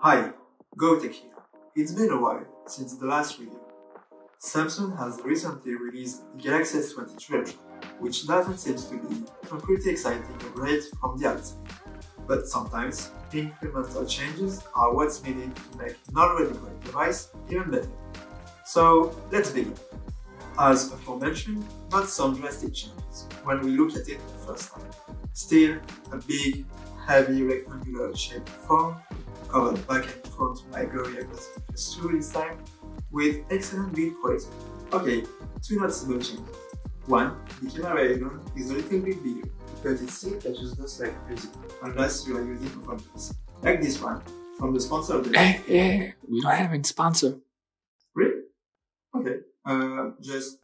Hi, GoTech here. It's been a while since the last video. Samsung has recently released the Galaxy S23 Ultra, which doesn't seem to be a pretty exciting upgrade from the outside. But sometimes, incremental changes are what's needed to make an already great device even better. So let's begin. As aforementioned, not some drastic changes when we look at it the first time. Still, a big, heavy rectangular shaped phone, covered back and front by very aggressive texture this time, with excellent build quality. Okay, two noticeable changes. One, the camera alone is a little bit bigger, but it still catches dust like crazy, unless you are using a phone case. Like this one, from the sponsor of the Hey, we don't have any sponsor. Really? Okay, just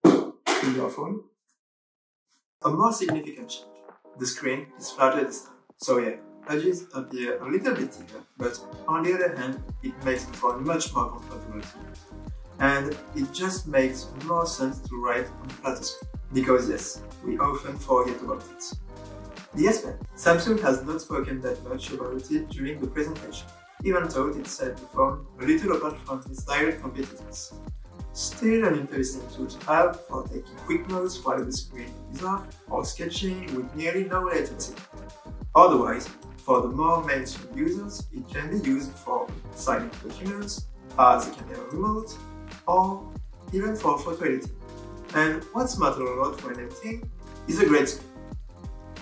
in your phone. A more significant change. The screen is flatter this time. So yeah, edges appear a little bit thicker, but on the other hand, it makes the phone much more comfortable to use. And it just makes more sense to write on flatter screen. Because yes, we often forget about it. The aspect. Samsung has not spoken that much about it during the presentation, even though it set the phone a little apart from its direct competitors. Still an interesting tool to have for taking quick notes while the screen is off or sketching with nearly no latency. Otherwise, for the more mainstream users, it can be used for signing documents, as a camera remote, or even for photo editing. And what's matter a lot when editing is a great screen.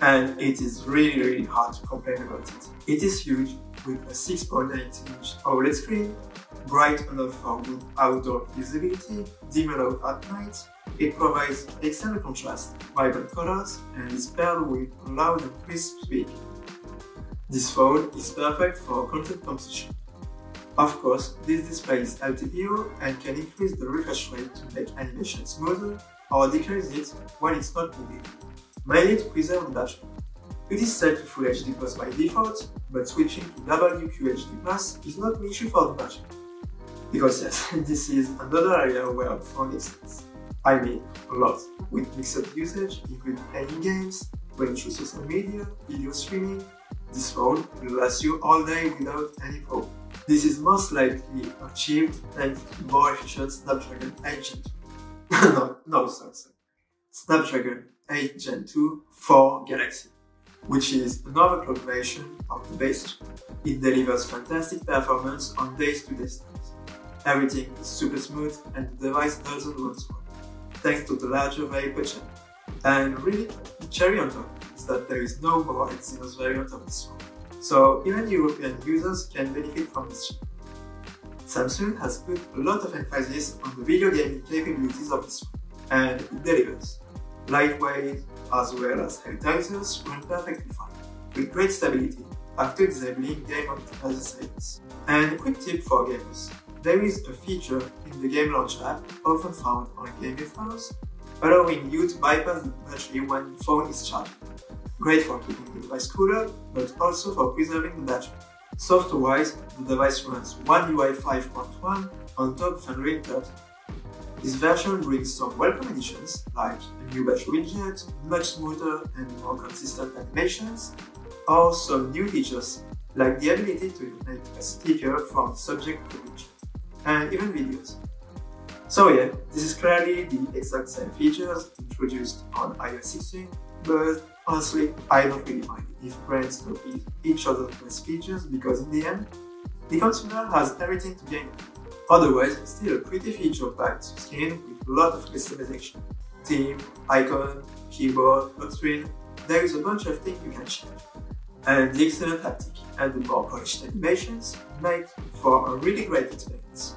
And it is really hard to complain about it. It is huge, with a 6.8-inch OLED screen, bright enough for good outdoor visibility, dimmer out at night. It provides excellent contrast, vibrant colors, and is paired with a loud and crisp speaker. This phone is perfect for content composition. Of course, this display is LTPO and can increase the refresh rate to make animation smoother or decrease it when it's not needed, mainly to preserve the battery. It is set to Full HD Plus by default, but switching to WQHD Plus is not an issue for the battery. Because yes, this is another area where the phone excels. I mean, a lot, with mixed usage, including playing games, going through social media, video streaming. This phone will last you all day without any problem. This is most likely achieved thanks to the more efficient Snapdragon 8 Gen 2. sorry. Snapdragon 8 Gen 2 for Galaxy, which is another clock version of the base chip. It delivers fantastic performance on day-to-day times. Everything is super smooth and the device doesn't run slow, thanks to the larger Vapor channel. And really, the cherry on top is that there is no more Exynos variant of this phone, so even European users can benefit from this chip. Samsung has put a lot of emphasis on the video gaming capabilities of this phone, and it delivers. Lightweight, as well as heavy titles, run perfectly fine, with great stability after disabling game optimizer settings. And a quick tip for gamers. There is a feature in the Game Launcher app, often found on gaming phones, allowing you to bypass the battery when the phone is charged. Great for keeping the device cooler, but also for preserving the battery. Software-wise, the device runs One UI 5.1 on top of Unreal 30. This version brings some welcome additions, like a new battery widget, much smoother and more consistent animations, or some new features, like the ability to make a sticker from the subject to picture, and even videos. So yeah, this is clearly the exact same features introduced on iOS 16, but honestly, I don't really mind if brands copy each other's best features, because in the end, the consumer has everything to gain. Otherwise, still a pretty feature-packed skin with a lot of customization. Theme, icon, keyboard, lock screen, there is a bunch of things you can change. And the excellent haptic and the more polished animations make for a really great experience.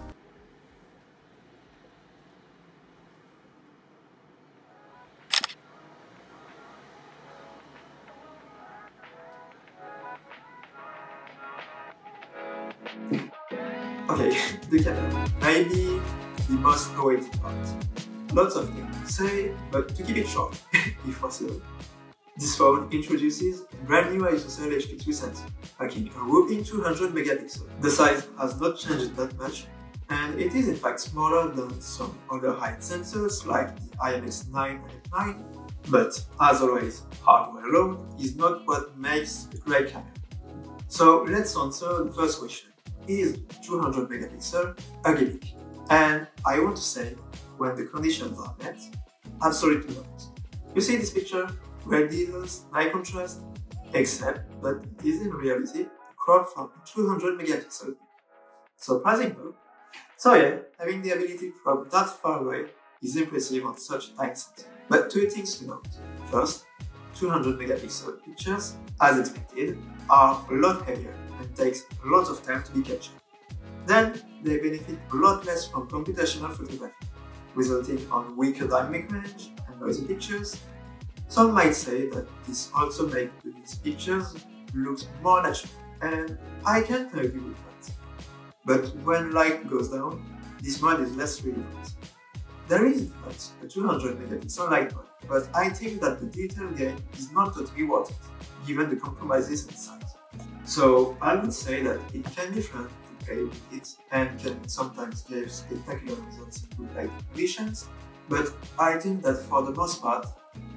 Okay, the camera. Maybe the most awaited part. Lots of things to say, but to keep it short, if possible. This phone introduces a brand new ISOCELL HP2 sensor, packing a whopping 200 megapixels. The size has not changed that much, and it is in fact smaller than some other high-end sensors like the IMX989, but as always, hardware alone is not what makes a great camera. So let's answer the first question. Is 200 megapixel a gimmick? And I want to say, when the conditions are met, absolutely not. You see this picture? Great details, high contrast, except that it is in reality cropped from a 200 megapixel. Surprising though. So yeah, having the ability to crop that far away is impressive on such a tight set. But two things to note. First, 200 megapixel pictures, as expected, are a lot heavier and takes a lot of time to be captured. Then, they benefit a lot less from computational photography, resulting on weaker dynamic range and noisy pictures. Some might say that this also makes these pictures look more natural, and I can't argue with that. But when light goes down, this mode is less relevant. There is in fact a 200 megapixel light mode, but I think that the detail gain is not totally worth it, given the compromises in size. So I would say that it can be fun to play with it and can sometimes give spectacular results in good lighting conditions, but I think that for the most part,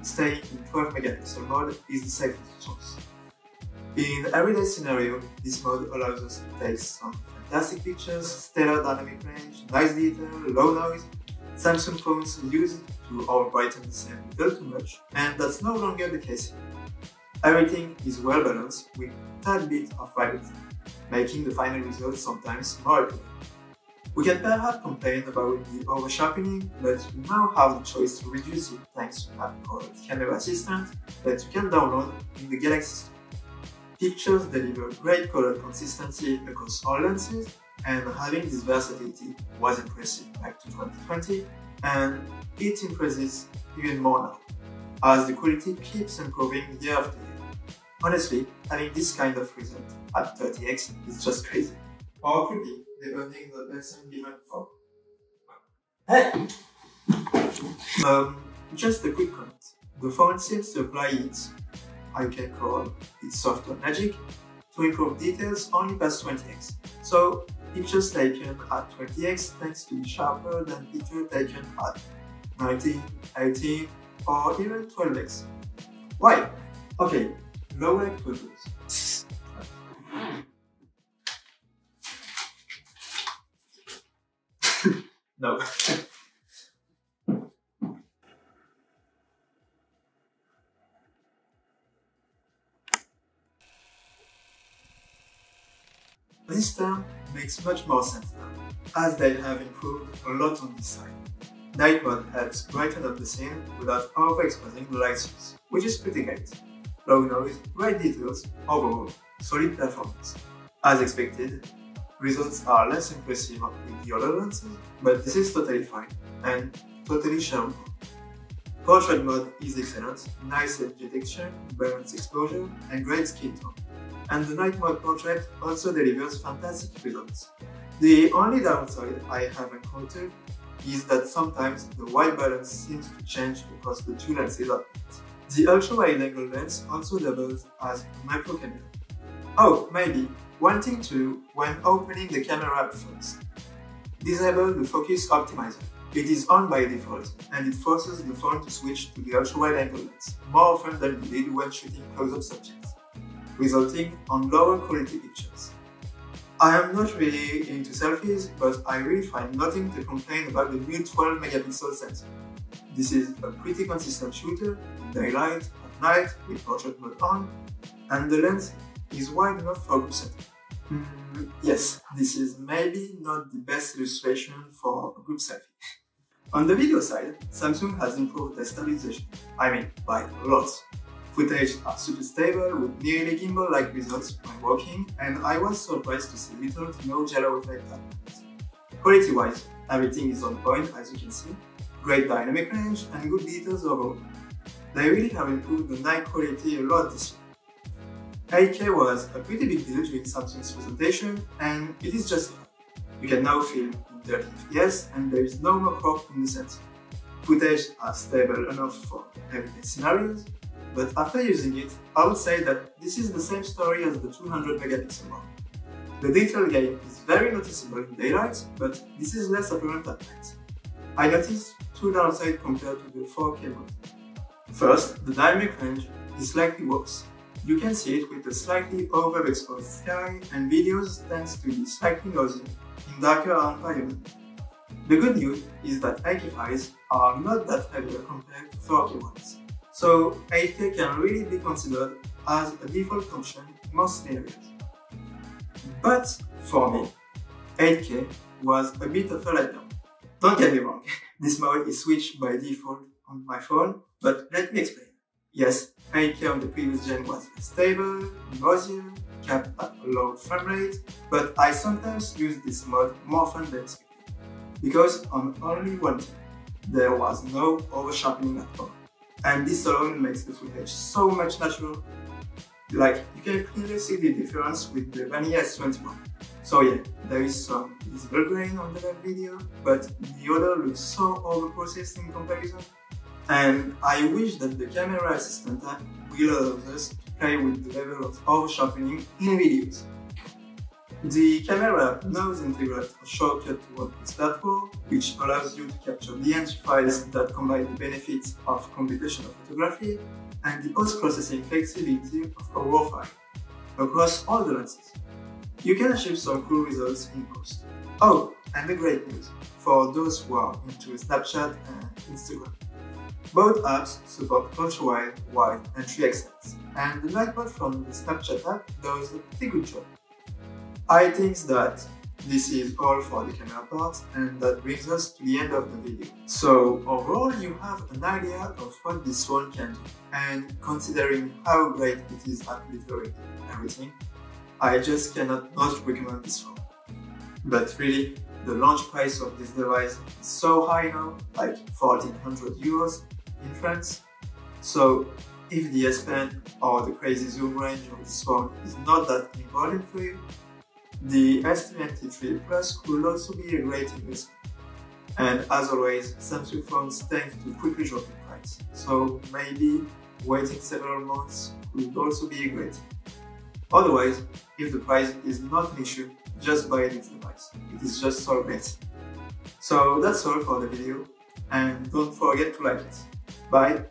staying in 12 megapixel mode is the safest choice. In everyday scenario, this mode allows us to take some fantastic pictures, stellar dynamic range, nice detail, low noise. Samsung phones used to overbrighten the scene a little too much, and that's no longer the case here. Everything is well balanced with a tad bit of variety, making the final result sometimes more appealing. We can perhaps complain about the over-sharpening, but we now have the choice to reduce it thanks to an app called Camera Assistant that you can download in the Galaxy Store. Pictures deliver great color consistency across all lenses, and having this versatility was impressive back to 2020, and it impresses even more now, as the quality keeps improving year after year. Honestly, having this kind of result at 30x is just crazy. Or could be depending on the lesson given for. Hey! Just a quick comment. The phone seems to apply its, I can call its software magic, to improve details only past 20x. So, pictures taken at 20x tends to be sharper than pictures taken at 19, 18, or even 12x. Why? Okay, low-reg photos. No. This term makes much more sense now, as they have improved a lot on this side. Night mode helps brighten up the scene without overexposing the light source, which is pretty great. Low noise, great details, overall, solid performance. As expected, results are less impressive with the other lenses, but this is totally fine and totally shareable. Portrait mode is excellent, nice edge detection, balanced exposure, and great skin tone. And the night mode portrait also delivers fantastic results. The only downside I have encountered is that sometimes the white balance seems to change across the two lenses at once. The ultra-wide-angle lens also doubles as a macro camera. Oh, maybe, one thing to do when opening the camera app first. Disable the focus optimizer. It is on by default, and it forces the phone to switch to the ultra-wide-angle lens more often than it did when shooting close-up subjects, resulting on lower quality pictures. I am not really into selfies, but I really find nothing to complain about the new 12 megapixel sensor. This is a pretty consistent shooter in daylight, at night, with portrait mode on, and the lens is wide enough for group setting. Yes, this is maybe not the best illustration for a group selfie. On the video side, Samsung has improved their stabilization, by a lot. Footage are super stable with nearly gimbal-like results when walking, and I was surprised to see little to no jello effect happen. Quality-wise, everything is on point as you can see, great dynamic range and good details overall. They really have improved the night quality a lot this year. 8K was a pretty big deal during Samsung's presentation, and it is justified. You can now film in 30 FPS and there is no more crop in the sensor. Footage are stable enough for everyday scenarios, but after using it, I would say that this is the same story as the 200 megapixel mode. The detail gain is very noticeable in daylight, but this is less apparent at night. I noticed two downsides compared to the 4K mode. First, the dynamic range is slightly worse. You can see it with a slightly overexposed sky, and videos tends to be slightly noisy in darker environment. The good news is that 8K files are not that heavier compared to 4K ones, so 8K can really be considered as a default function in most scenarios. But for me, 8K was a bit of a letdown. Don't get me wrong, this mode is switched by default on my phone, but let me explain. Yes, 8K on the previous gen was less stable, noisier, kept at a low frame rate, but I sometimes use this mode more often than expected. Because on only one thing, there was no over-sharpening at all. And this alone makes the footage so much natural. Like, you can clearly see the difference with the vanilla S21. So yeah, there is some visible grain on the left video, but the other looks so over-processed in comparison. And I wish that the camera assistant app will allow us to play with the level of over-sharpening in videos. The camera now integrates a shortcut to WordPress platform, which allows you to capture DNG files that combine the benefits of computational photography and the post-processing flexibility of a RAW file across all the lenses. You can achieve some cool results in post. Oh, and the great news for those who are into Snapchat and Instagram. Both apps support ultra-wide, wide, and 3x lens, and the nightbot from the Snapchat app does a pretty good job. I think that this is all for the camera part, and that brings us to the end of the video. So overall, you have an idea of what this phone can do, and considering how great it is at literally everything, I just cannot not recommend this phone. But really, the launch price of this device is so high now, like 1400 euros in France. So if the S Pen or the crazy zoom range of this phone is not that important for you, the S23 Plus could also be a great investment. And as always, Samsung phones tend to quickly drop in price, so maybe waiting several months could also be a great thing. Otherwise, if the price is not an issue, just buy this device. It is just so great. So that's all for the video, and don't forget to like it. Bye!